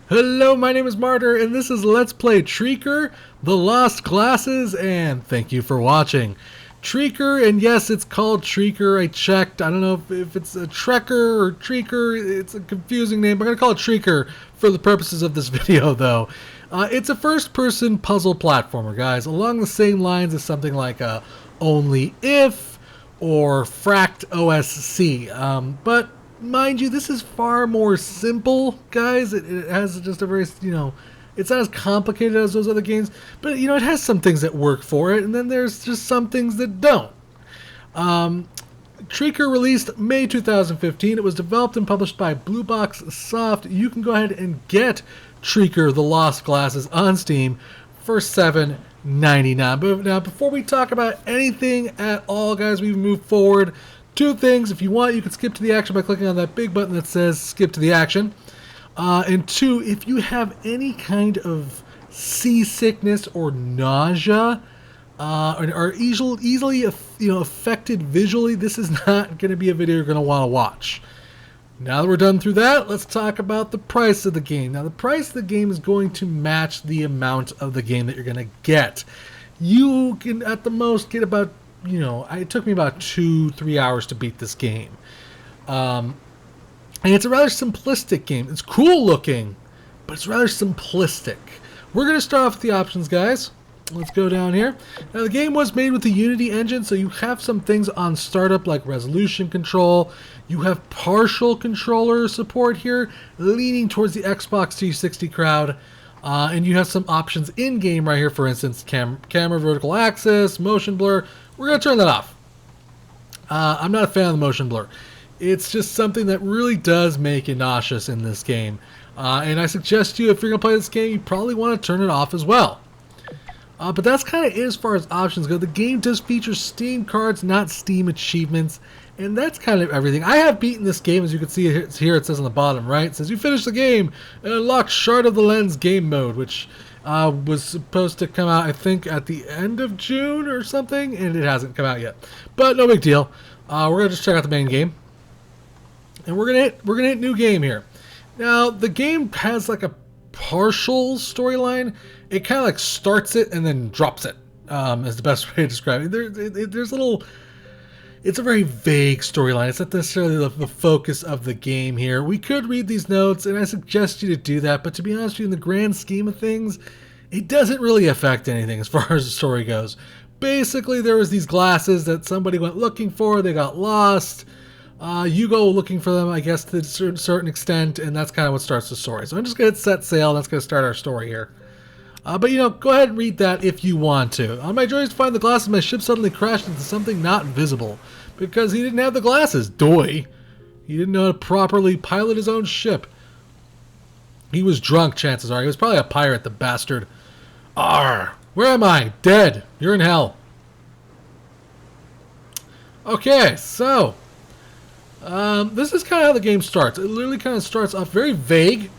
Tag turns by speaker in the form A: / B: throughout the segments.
A: Hello, my name is Martyr, and this is Let's Play Treeker, The Lost Glasses, and thank you for watching. Treeker, and yes, it's called Treeker, I checked. I don't know if it's a Trekker or Treeker, it's a confusing name. I'm going to call it Treeker for the purposes of this video, though. It's a first-person puzzle platformer, guys, along the same lines as something like Only If or Fracked OSC, but mind you, this is far more simple, guys. It has just a very, it's not as complicated as those other games, but, it has some things that work for it, and then there's just some things that don't. Treeker released May 2015. It was developed and published by Blue Box Soft. You can go ahead and get Treeker The Lost Glasses on Steam for $7.99. But now, before we talk about anything at all, guys, we move forward. Two things. If you want, you can skip to the action by clicking on that big button that says skip to the action. And two, if you have any kind of seasickness or nausea, or are easily affected visually, this is not going to be a video you're going to want to watch. Now that we're done through that, let's talk about the price of the game. Now, the price of the game is going to match the amount of the game that you're going to get. You can, at the most, get about, it took me about 2-3 hours to beat this game. And it's a rather simplistic game. It's cool looking, but it's rather simplistic. We're going to start off with the options, guys. Let's go down here. Now, the game was made with the Unity engine, so you have some things on startup like resolution control. You have partial controller support here, leaning towards the Xbox 360 crowd. And you have some options in-game right here, for instance, camera vertical axis, motion blur. We're going to turn that off. I'm not a fan of the motion blur. It's just something that really does make you nauseous in this game. And I suggest to you, if you're going to play this game, you probably want to turn it off as well. But that's kind of it as far as options go. The game does feature Steam cards, not Steam achievements. And that's kind of everything. I have beaten this game, as you can see here. It says on the bottom, right? It says you finished the game and unlock Shard of the Lens game mode, which was supposed to come out, I think, at the end of June or something, and it hasn't come out yet. But no big deal. We're gonna just check out the main game, and we're gonna hit new game here. Now, the game has like a partial storyline. It kind of like starts it and then drops it. Is the best way to describe it. There's little. It's a very vague storyline. It's not necessarily the focus of the game here. We could read these notes, and I suggest you to do that, but to be honest with you, in the grand scheme of things, it doesn't really affect anything as far as the story goes. Basically, there was these glasses that somebody went looking for. They got lost. You go looking for them, I guess, to a certain extent, and that's kind of what starts the story. So I'm just going to set sail. That's going to start our story here. But, go ahead and read that if you want to. On my journeys to find the glasses, my ship suddenly crashed into something not visible. Because he didn't have the glasses. Doy. He didn't know how to properly pilot his own ship. He was drunk, chances are. He was probably a pirate, the bastard. Arr! Where am I? Dead. You're in hell. Okay, so this is kind of how the game starts. It literally kind of starts off very vague.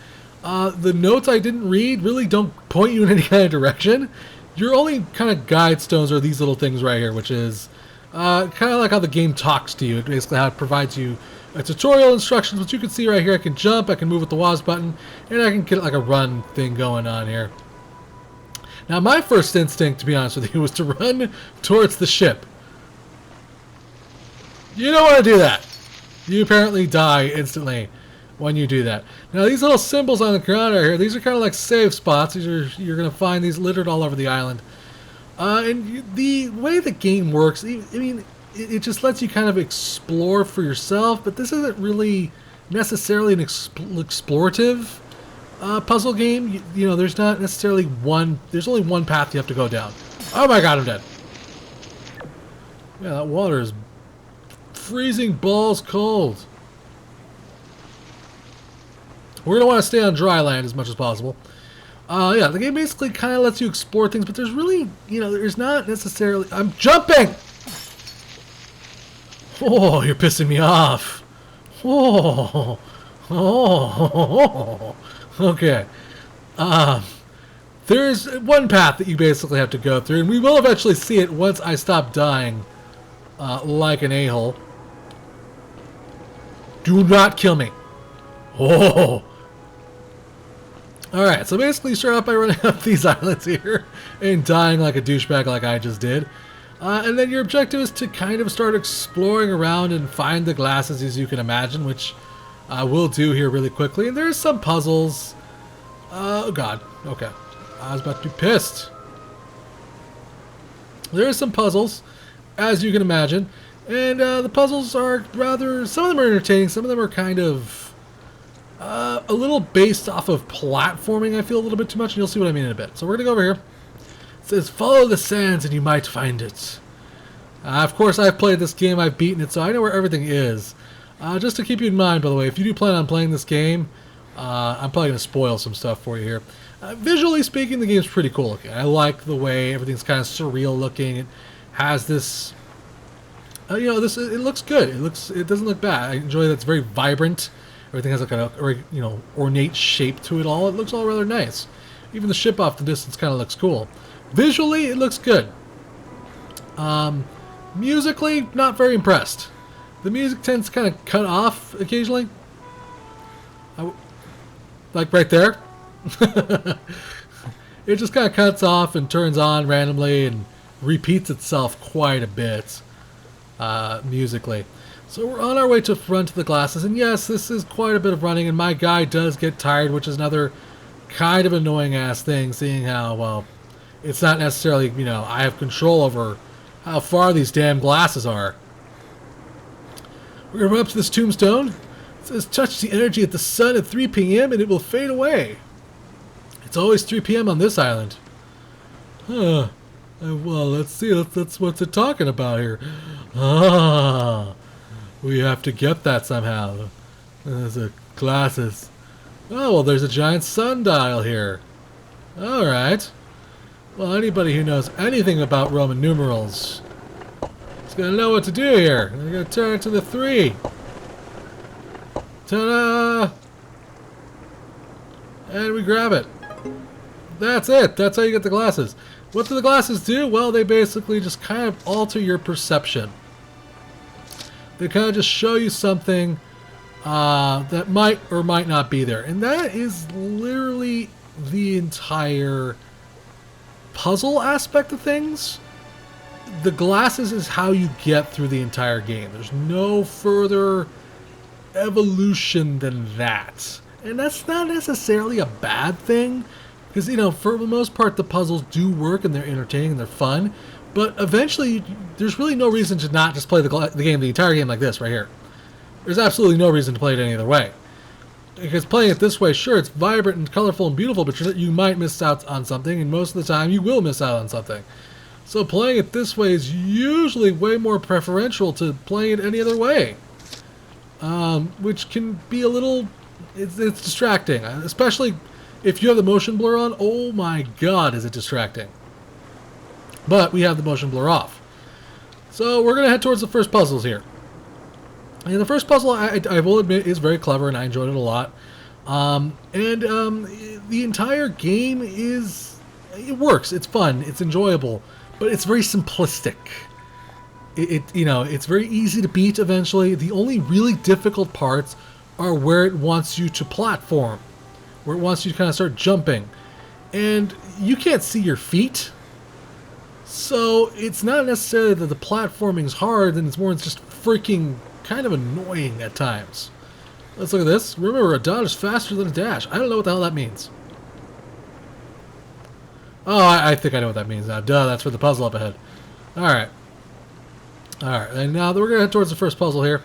A: The notes I didn't read really don't point you in any kind of direction. Your only kind of guide stones are these little things right here, which is kind of like how the game talks to you. It basically how it provides you tutorial instructions, which you can see right here. I can jump, I can move with the WASD button, and I can get like a run thing going on here. Now, my first instinct, to be honest with you, was to run towards the ship. You don't want to do that. You apparently die instantly when you do that. Now, these little symbols on the ground right here, these are kind of like save spots. You're going to find these littered all over the island. And the way the game works, I mean, it just lets you kind of explore for yourself, but this isn't really necessarily an explorative puzzle game. There's not necessarily there's only one path you have to go down. Oh my god, I'm dead. Yeah, that water is freezing balls cold. We're going to want to stay on dry land as much as possible. Yeah, the game basically kind of lets you explore things, but there's really, there's not necessarily... I'm jumping! Oh, you're pissing me off. Oh. Okay. There's one path that you basically have to go through, and we will eventually see it once I stop dying like an a-hole. Do not kill me. Oh. Alright, so basically you start off by running up these islands here and dying like a douchebag like I just did. And then your objective is to kind of start exploring around and find the glasses as you can imagine, which I will do here really quickly. And there's some puzzles. Oh god, okay. I was about to be pissed. There are some puzzles, as you can imagine. And the puzzles are rather, some of them are entertaining, some of them are kind of a little based off of platforming, I feel a little bit too much, and you'll see what I mean in a bit. So we're going to go over here. It says, follow the sands and you might find it. Of course, I've played this game, I've beaten it, so I know where everything is. Just to keep you in mind, by the way, if you do plan on playing this game, I'm probably going to spoil some stuff for you here. Visually speaking, the game's pretty cool looking. I like the way everything's kind of surreal looking. It has this, you know, it looks good. It doesn't look bad. I enjoy that it's very vibrant. Everything has like a very, you know, ornate shape to it all. It looks all rather nice. Even the ship off the distance kind of looks cool. Visually, it looks good. Musically, not very impressed. The music tends to kind of cut off occasionally. Like right there. It just kind of cuts off and turns on randomly and repeats itself quite a bit musically. So we're on our way to front of the glasses, and yes, this is quite a bit of running, and my guy does get tired, which is another kind of annoying ass thing, seeing how, well, it's not necessarily, you know, I have control over how far these damn glasses are. We're going to run up to this tombstone. It says, touch the energy at the sun at 3 p.m. and it will fade away. It's always 3 p.m. on this island. Huh. Well, let's see. That's what they're talking about here. Ah. We have to get that somehow. There's a glasses. Oh, well, there's a giant sundial here. Alright. Well, anybody who knows anything about Roman numerals is going to know what to do here. We're going to turn it to the 3. Ta-da! And we grab it. That's it. That's how you get the glasses. What do the glasses do? Well, they basically just kind of alter your perception. They kind of just show you something that might or might not be there. And that is literally the entire puzzle aspect of things. The glasses is how you get through the entire game. There's no further evolution than that. And that's not necessarily a bad thing. Because, you know, for the most part, the puzzles do work and they're entertaining and they're fun. But eventually, there's really no reason to not just play the game, the entire game like this right here. There's absolutely no reason to play it any other way. Because playing it this way, sure, it's vibrant and colorful and beautiful, but you might miss out on something, and most of the time you will miss out on something. So playing it this way is usually way more preferential to playing it any other way. Which can be a little... It's distracting, especially if you have the motion blur on. Oh my god, is it distracting. But we have the motion blur off. So we're going to head towards the first puzzles here. And the first puzzle, I will admit, is very clever, and I enjoyed it a lot. The entire game it works. It's fun. It's enjoyable. But it's very simplistic. You know, it's very easy to beat eventually. The only really difficult parts are where it wants you to platform. Where it wants you to kind of start jumping. And you can't see your feet. So it's not necessarily that the platforming is hard, and it's just freaking kind of annoying at times. Let's look at this. Remember, a dot is faster than a dash. I don't know what the hell that means. Oh, I think I know what that means now. Duh, that's for the puzzle up ahead. Alright. Alright, and now we're going to head towards the first puzzle here.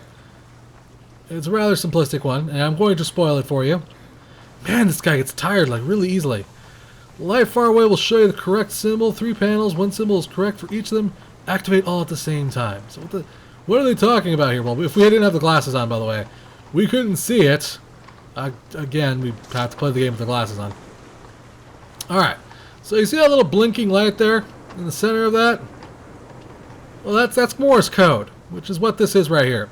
A: It's a rather simplistic one, and I'm going to spoil it for you. Man, this guy gets tired like really easily. Light far away will show you the correct symbol. 3 panels, 1 symbol is correct for each of them. Activate all at the same time. So what are they talking about here? Well, if we didn't have the glasses on, by the way, we couldn't see it. Again, we have to play the game with the glasses on. Alright, so you see that little blinking light there in the center of that? Well, that's Morse code, which is what this is right here.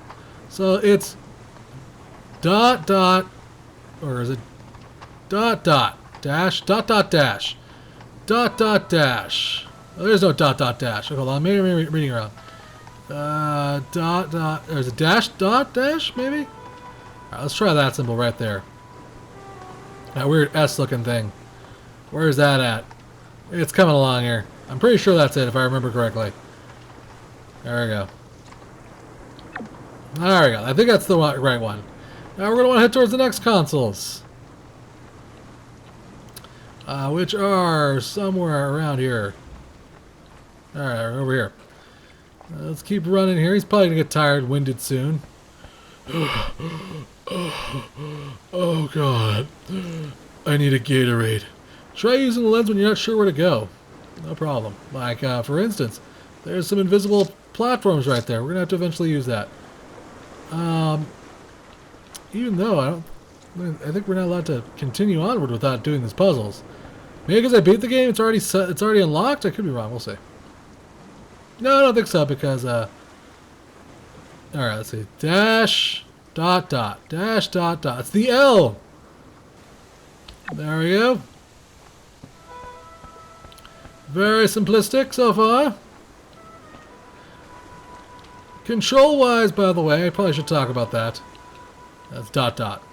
A: So it's dot dot, or is it dot dot? Dash, dot, dot, dash. Dot, dot, dash. Oh, there's no dot, dot, dash. Hold on, maybe I'm reading around. Dot, dot. There's a dash, dot, dash, maybe? Alright, let's try that symbol right there. That weird S-looking thing. Where is that at? It's coming along here. I'm pretty sure that's it, if I remember correctly. There we go. There we go. I think that's the right one. Now we're going to want to head towards the next consoles. Which are somewhere around here. Alright, over here. Let's keep running here. He's probably going to get tired, winded soon. Oh god. I need a Gatorade. Try using the lens when you're not sure where to go. No problem. Like, for instance, there's some invisible platforms right there. We're going to have to eventually use that. Even though I think we're not allowed to continue onward without doing these puzzles. Maybe because I beat the game, it's already unlocked? I could be wrong, we'll see. No, I don't think so, because, alright, let's see. Dash, dot, dot, dash, dot, dot. It's the L! There we go. Very simplistic so far. Control-wise, by the way, I probably should talk about that. That's dot, dot.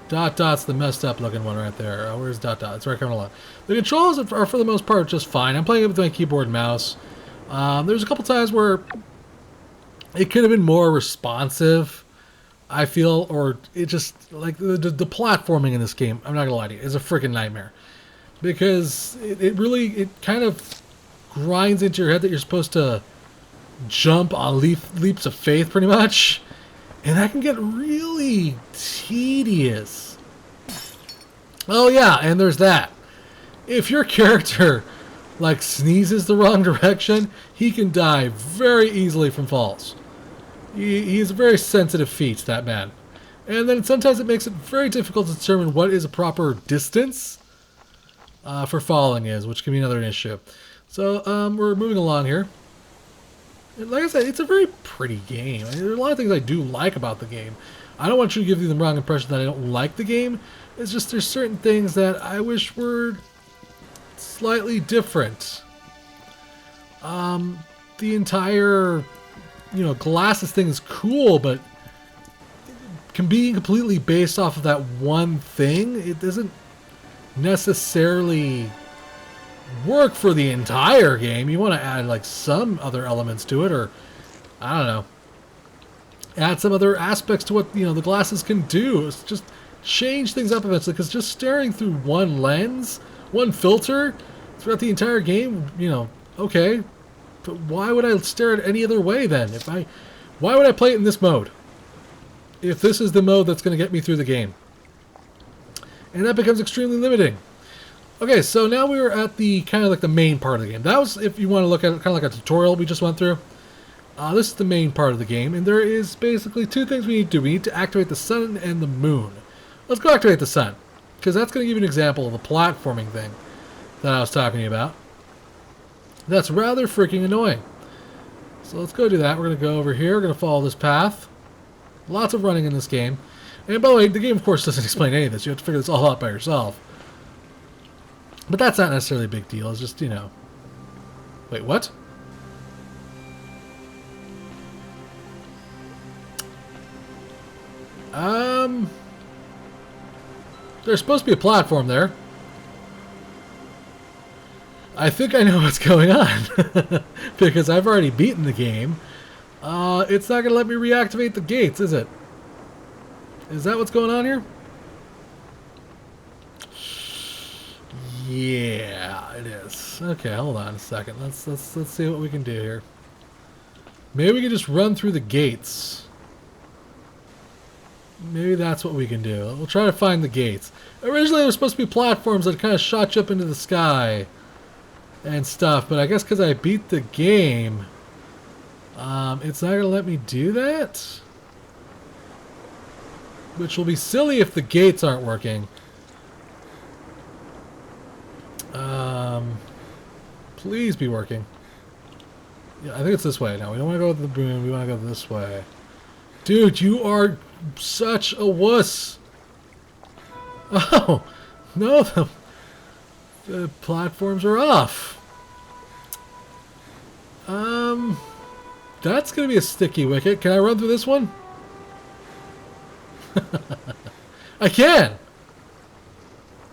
A: Dot, dot's the messed up looking one right there. Where's dot, dot? It's right coming along. The controls are, for the most part, just fine. I'm playing it with my keyboard and mouse. There's a couple times where it could have been more responsive, I feel, or it just, like, the platforming in this game, I'm not gonna lie to you, is a freaking nightmare. Because it kind of grinds into your head that you're supposed to jump on leaps of faith, pretty much. And that can get really tedious. Oh yeah, and there's that. If your character, like, sneezes the wrong direction, he can die very easily from falls. He's a very sensitive feat, that man. And then sometimes it makes it very difficult to determine what is a proper distance for falling is, which can be another issue. So, we're moving along here. And like I said, it's a very pretty game. I mean, there are a lot of things I do like about the game. I don't want you to give you the wrong impression that I don't like the game. It's just there's certain things that I wish were slightly different. The entire, glasses thing is cool, but can be completely based off of that one thing. It doesn't necessarily work for the entire game. You want to add, like, some other elements to it, or I don't know, add some other aspects to what the glasses can do. It's just change things up eventually, because just staring through one lens, one filter throughout the entire game, okay, but why would I stare at any other way then? Why would I play it in this mode if this is the mode that's going to get me through the game? And that becomes extremely limiting. Okay, so now we're at the kind of like the main part of the game. That was, if you want to look at it, kind of like a tutorial we just went through. This is the main part of the game, and there is basically two things we need to do. We need to activate the sun and the moon. Let's go activate the sun, because that's going to give you an example of the platforming thing that I was talking to you about. That's rather freaking annoying. So let's go do that. We're going to go over here. We're going to follow this path. Lots of running in this game. And by the way, the game, of course, doesn't explain any of this. You have to figure this all out by yourself. But that's not necessarily a big deal. It's just, Wait, what? There's supposed to be a platform there. I think I know what's going on. Because I've already beaten the game. It's not going to let me reactivate the gates, is it? Is that what's going on here? Yeah, it is. Okay, hold on a second. Let's see what we can do here. Maybe we can just run through the gates. Maybe that's what we can do. We'll try to find the gates. Originally, there were supposed to be platforms that kind of shot you up into the sky and stuff, but I guess because I beat the game, it's not going to let me do that. Which will be silly if the gates aren't working. Please be working. Yeah, I think it's this way now. We don't want to go with the boom. We want to go this way. Dude, you are such a wuss. Oh, no, the platforms are off. That's going to be a sticky wicket. Can I run through this one? I can.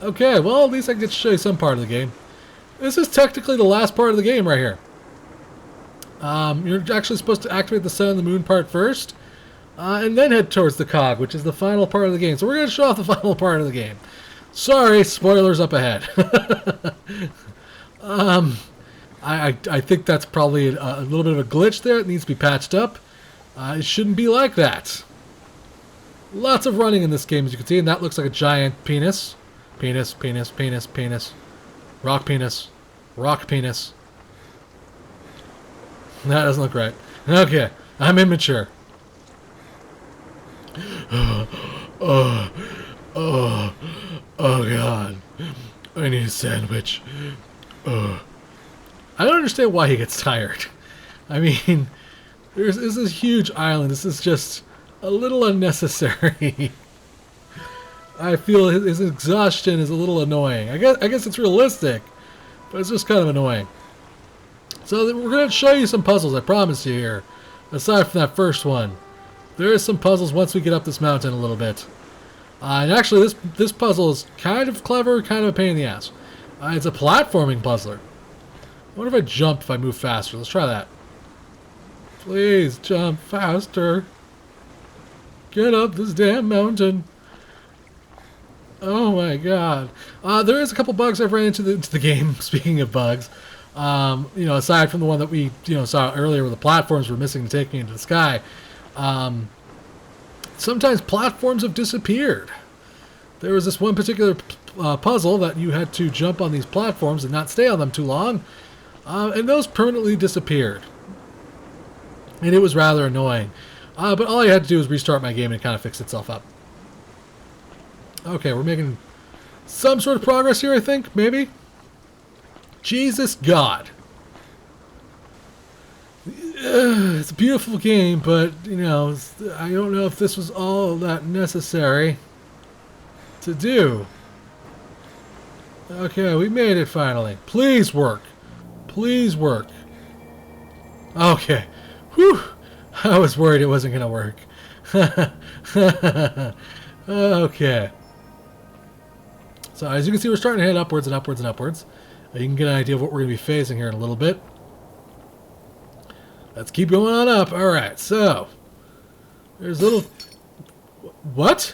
A: Okay, well, at least I get to show you some part of the game. This is technically the last part of the game right here. You're actually supposed to activate the sun and the moon part first, and then head towards the cog, which is the final part of the game. So we're going to show off the final part of the game. Sorry, spoilers up ahead. I think that's probably a little bit of a glitch there. It needs to be patched up. It shouldn't be like that. Lots of running in this game, as you can see, and that looks like a giant penis. Penis, penis, penis, penis. Rock penis. Rock penis. That doesn't look right. Okay, I'm immature. Oh, God. I need a sandwich. I don't understand why he gets tired. I mean, this is a huge island. This is just a little unnecessary. I feel his exhaustion is a little annoying. I guess it's realistic, but it's just kind of annoying. So we're going to show you some puzzles, I promise you here. Aside from that first one. There is some puzzles once we get up this mountain a little bit. And actually, this puzzle is kind of clever, kind of a pain in the ass. It's a platforming puzzler. I wonder if I jump if I move faster. Let's try that. Please jump faster. Get up this damn mountain. Oh my god. There is a couple bugs I've ran into the game, speaking of bugs. Aside from the one that we saw earlier where the platforms were missing to take me into the sky. Sometimes platforms have disappeared. There was this one particular puzzle that you had to jump on these platforms and not stay on them too long. And those permanently disappeared. And it was rather annoying. But all I had to do was restart my game and it kind of fixed itself up. Okay, we're making some sort of progress here, I think, maybe? Jesus God. It's a beautiful game, but, I don't know if this was all that necessary to do. Okay, we made it finally. Please work. Please work. Okay. Whew. I was worried it wasn't going to work. Okay. So as you can see, we're starting to head upwards and upwards and upwards. You can get an idea of what we're going to be facing here in a little bit. Let's keep going on up. Alright, so there's a little... What?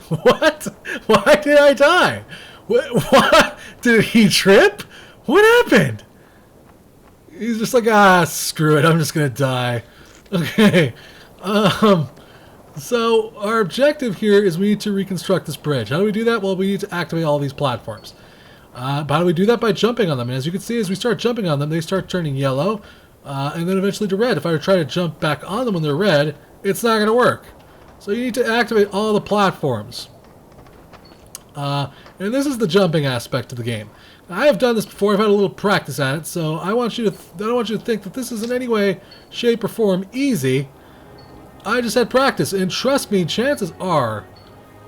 A: What? Why did I die? What? Did he trip? What happened? He's just like, screw it, I'm just gonna die. Okay. So our objective here is we need to reconstruct this bridge. How do we do that? Well, we need to activate all these platforms. How do we do that? By jumping on them. And as you can see, as we start jumping on them, they start turning yellow, and then eventually to red. If I were to try to jump back on them when they're red, it's not going to work. So you need to activate all the platforms. And this is the jumping aspect of the game. Now, I have done this before. I've had a little practice at it, so I don't want you to think that this is in any way, shape, or form easy. I just had practice, and trust me, chances are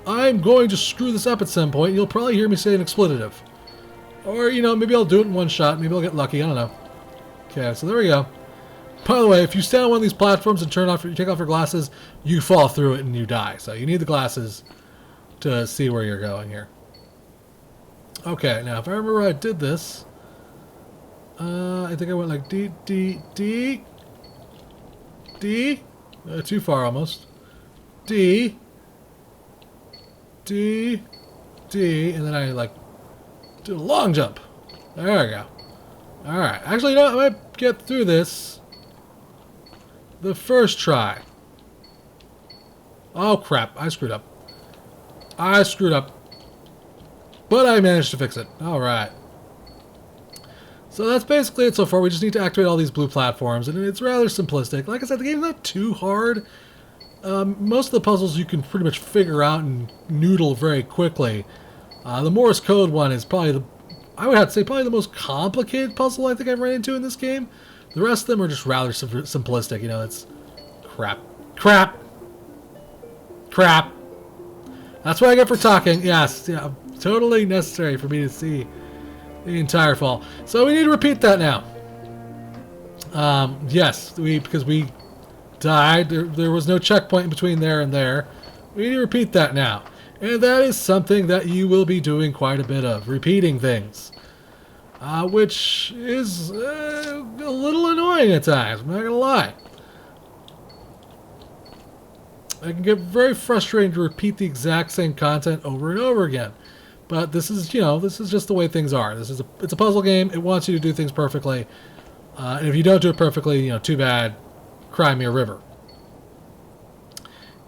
A: I'm going to screw this up at some point. You'll probably hear me say an expletive. Or, maybe I'll do it in one shot. Maybe I'll get lucky. I don't know. Okay, so there we go. By the way, if you stand on one of these platforms and you take off your glasses, you fall through it and you die. So you need the glasses to see where you're going here. Okay, now if I remember I did this, I think I went like D, D, D, D, too far almost, D, D, D, and then I like did a long jump. There we go. Alright, actually, I might get through this the first try. Oh crap, I screwed up. But I managed to fix it. Alright. So that's basically it so far. We just need to activate all these blue platforms, and it's rather simplistic. Like I said, the game's not too hard. Most of the puzzles you can pretty much figure out and noodle very quickly. The Morse code one is probably I would have to say probably the most complicated puzzle I think I've run into in this game. The rest of them are just rather simplistic. It's crap. That's what I get for talking. Yes, yeah, totally necessary for me to see the entire fall. So we need to repeat that now. Yes, because we died. There was no checkpoint in between there and there. We need to repeat that now. And that is something that you will be doing quite a bit of, repeating things. Which is a little annoying at times, I'm not going to lie. I can get very frustrating to repeat the exact same content over and over again. But this is, this is just the way things are. It's a puzzle game. It wants you to do things perfectly. And if you don't do it perfectly, too bad. Cry me a river.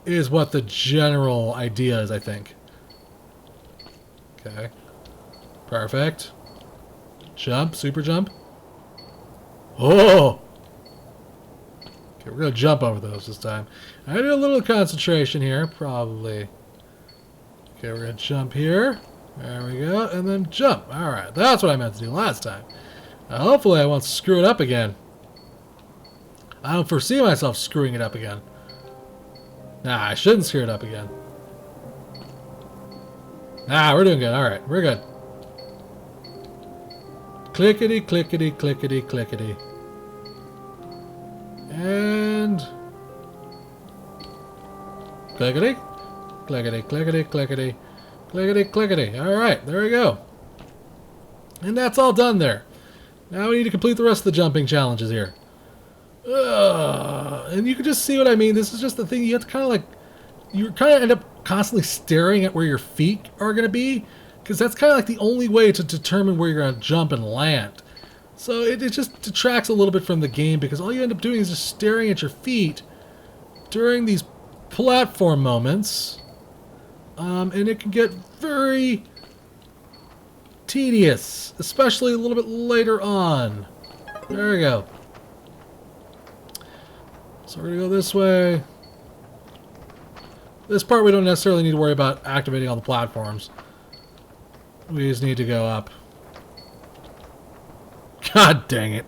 A: Is what the general idea is, I think. Okay. Perfect. Jump. Super jump. Oh! Okay, we're going to jump over those this time. I do a little concentration here, probably. Okay, we're going to jump here. There we go. And then jump. Alright, that's what I meant to do last time. Hopefully I won't screw it up again. I don't foresee myself screwing it up again. Nah, I shouldn't screw it up again. Nah, we're doing good. Alright, we're good. Clickety, clickety, clickety, clickety. And... clickety. Clickety, clickety, clickety. Clickety, clickety. Alright, there we go. And that's all done there. Now we need to complete the rest of the jumping challenges here. And you can just see what I mean. This is just the thing. You have to kind of you kind of end up constantly staring at where your feet are going to be. Because that's kind of like the only way to determine where you're going to jump and land. So it just detracts a little bit from the game. Because all you end up doing is just staring at your feet during these platform moments. And it can get very tedious. Especially a little bit later on. There we go. So we're going to go this way. This part we don't necessarily need to worry about activating all the platforms. We just need to go up. God dang it.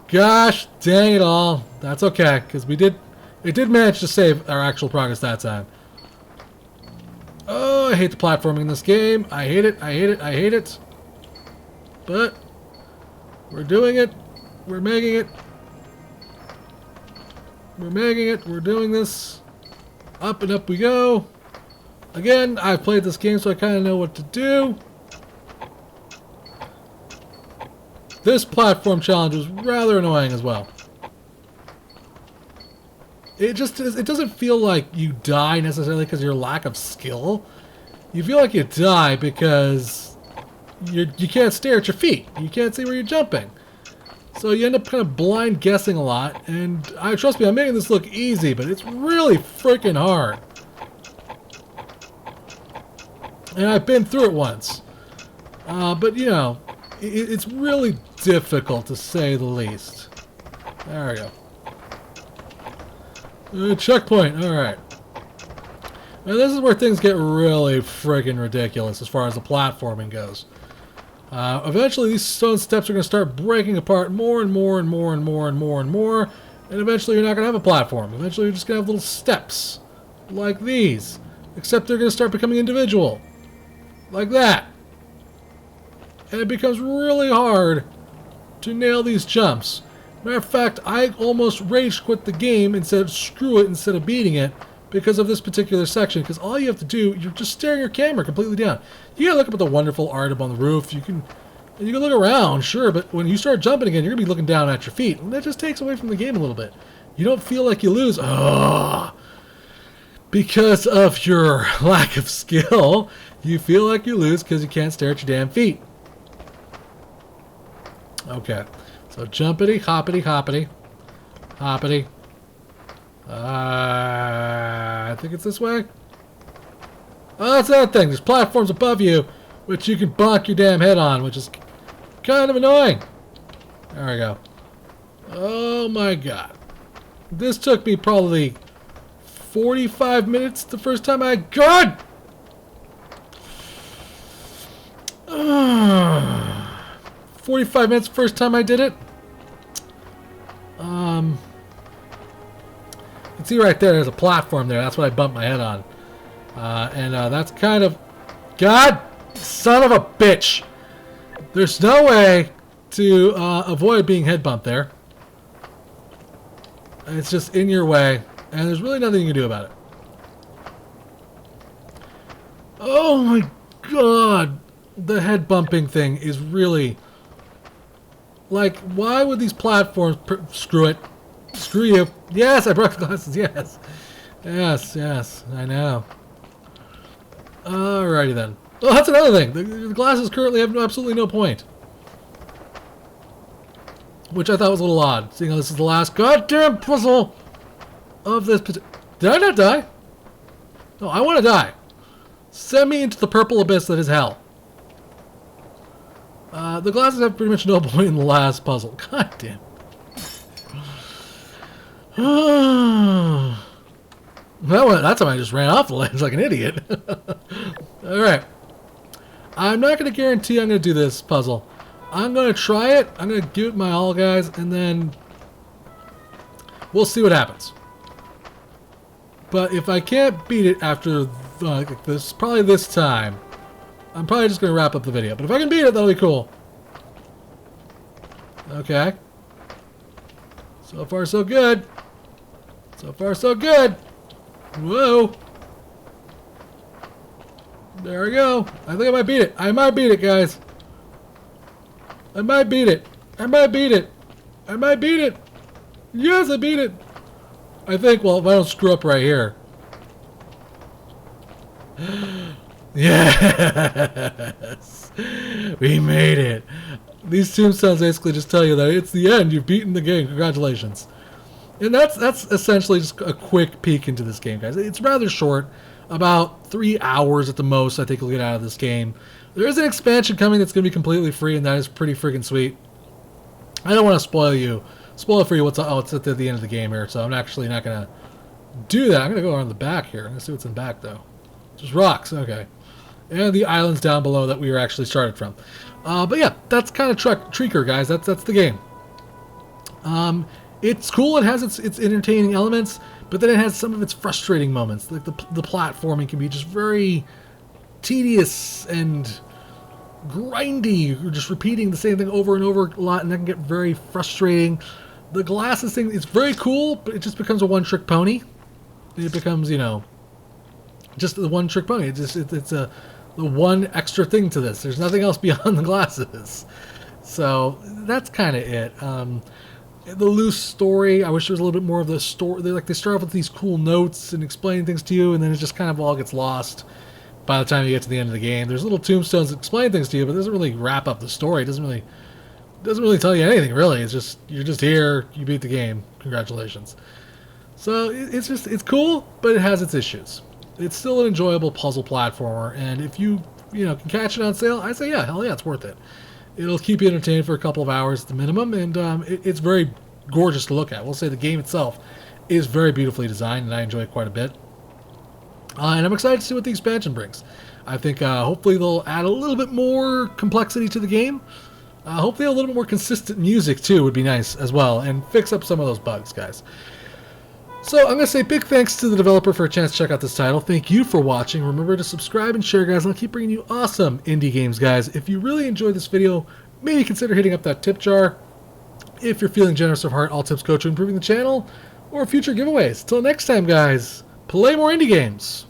A: Gosh dang it all. That's okay, because it did manage to save our actual progress that time. Oh, I hate the platforming in this game. I hate it, I hate it, I hate it. But we're doing it. We're making it. We're making it. We're doing this. Up and up we go. Again, I've played this game, so I kind of know what to do. This platform challenge was rather annoying as well. It doesn't feel like you die necessarily because of your lack of skill. You feel like you die because you can't stare at your feet. You can't see where you're jumping. So you end up kind of blind guessing a lot, and trust me, I'm making this look easy, but it's really freaking hard. And I've been through it once. But, it's really difficult to say the least. There we go. Checkpoint, alright. Now this is where things get really freaking ridiculous as far as the platforming goes. Eventually these stone steps are going to start breaking apart more and more and more and more and more and more, and eventually you're not going to have a platform. Eventually you're just going to have little steps like these, except they're going to start becoming individual, like that. And it becomes really hard to nail these jumps. Matter of fact, I almost rage quit the game and said screw it instead of beating it because of this particular section, because all you have to do, you're just staring your camera completely down. You gotta look up at the wonderful art up on the roof. You can look around, sure, but when you start jumping again, you're gonna be looking down at your feet, and that just takes away from the game a little bit. You don't feel like you lose, because of your lack of skill. You feel like you lose because you can't stare at your damn feet. Okay, so jumpity, hoppity, hoppity, hoppity. I think it's this way. Oh, that's that thing. There's platforms above you, which you can bonk your damn head on, which is kind of annoying. There we go. Oh my god. This took me probably 45 minutes the first time I... God! 45 minutes the first time I did it. You can see right there's a platform there. That's what I bumped my head on. That's kind of... God! Son of a bitch! There's no way to avoid being head bumped there. It's just in your way, and there's really nothing you can do about it. Oh my god! The head bumping thing is really... Like, why would these platforms... Screw it. Screw you. Yes, I broke the glasses, yes. Yes, yes, I know. Alrighty then. Oh, that's another thing. The glasses currently have absolutely no point. Which I thought was a little odd, seeing how this is the last goddamn puzzle of this... Did I not die? No, I want to die. Send me into the purple abyss that is hell. The glasses have pretty much no point in the last puzzle. God damn. That time I just ran off the ledge like an idiot. Alright. I'm not going to guarantee I'm going to do this puzzle. I'm going to try it. I'm going to give it my all, guys, and then we'll see what happens. But if I can't beat it after this, probably this time, I'm probably just going to wrap up the video. But if I can beat it, that'll be cool. Okay. So far, so good. So far, so good. Whoa. There we go. I think I might beat it. I might beat it, guys. I might beat it. I might beat it. I might beat it. Yes, I beat it. I think, well, if I don't screw up right here. Yes! We made it. These tombstones basically just tell you that it's the end. You've beaten the game. Congratulations. And that's essentially just a quick peek into this game, guys. It's rather short. About 3 hours at the most, I think you'll get out of this game. There is an expansion coming that's going to be completely free, and that is pretty freaking sweet. I don't want to spoil it for you what's at the end of the game here, so I'm actually not going to do that. I'm going to go around the back here. I'm going to see what's in back, though. Just rocks, okay. And the islands down below that we were actually started from. But yeah, that's kind of Treeker, guys. That's the game. It's cool. It has its entertaining elements, but then it has some of its frustrating moments. Like the platforming can be just very tedious and grindy. You're just repeating the same thing over and over a lot, and that can get very frustrating. The glasses thing is very cool, but it just becomes a one-trick pony. It becomes, you know, just the one-trick pony. It's the one extra thing to this. There's nothing else beyond the glasses. So that's kind of it. The loose story, I wish there was a little bit more of the story. They start off with these cool notes and explain things to you, and then it just kind of all gets lost by the time you get to the end of the game. There's little tombstones that explain things to you, but it doesn't really wrap up the story. It doesn't really tell you anything, really. It's just, you're just here, you beat the game, congratulations. So it's cool, but it has its issues. It's still an enjoyable puzzle platformer, and if you can catch it on sale, I say yeah, hell yeah, it's worth it. It'll keep you entertained for a couple of hours at the minimum, and it's very gorgeous to look at. We'll say the game itself is very beautifully designed, and I enjoy it quite a bit. And I'm excited to see what the expansion brings. I think hopefully they'll add a little bit more complexity to the game. Hopefully a little bit more consistent music, too, would be nice as well, and fix up some of those bugs, guys. So I'm going to say big thanks to the developer for a chance to check out this title. Thank you for watching. Remember to subscribe and share, guys, and I'll keep bringing you awesome indie games, guys. If you really enjoyed this video, maybe consider hitting up that tip jar. If you're feeling generous of heart, all tips go to improving the channel or future giveaways. Till next time, guys, play more indie games.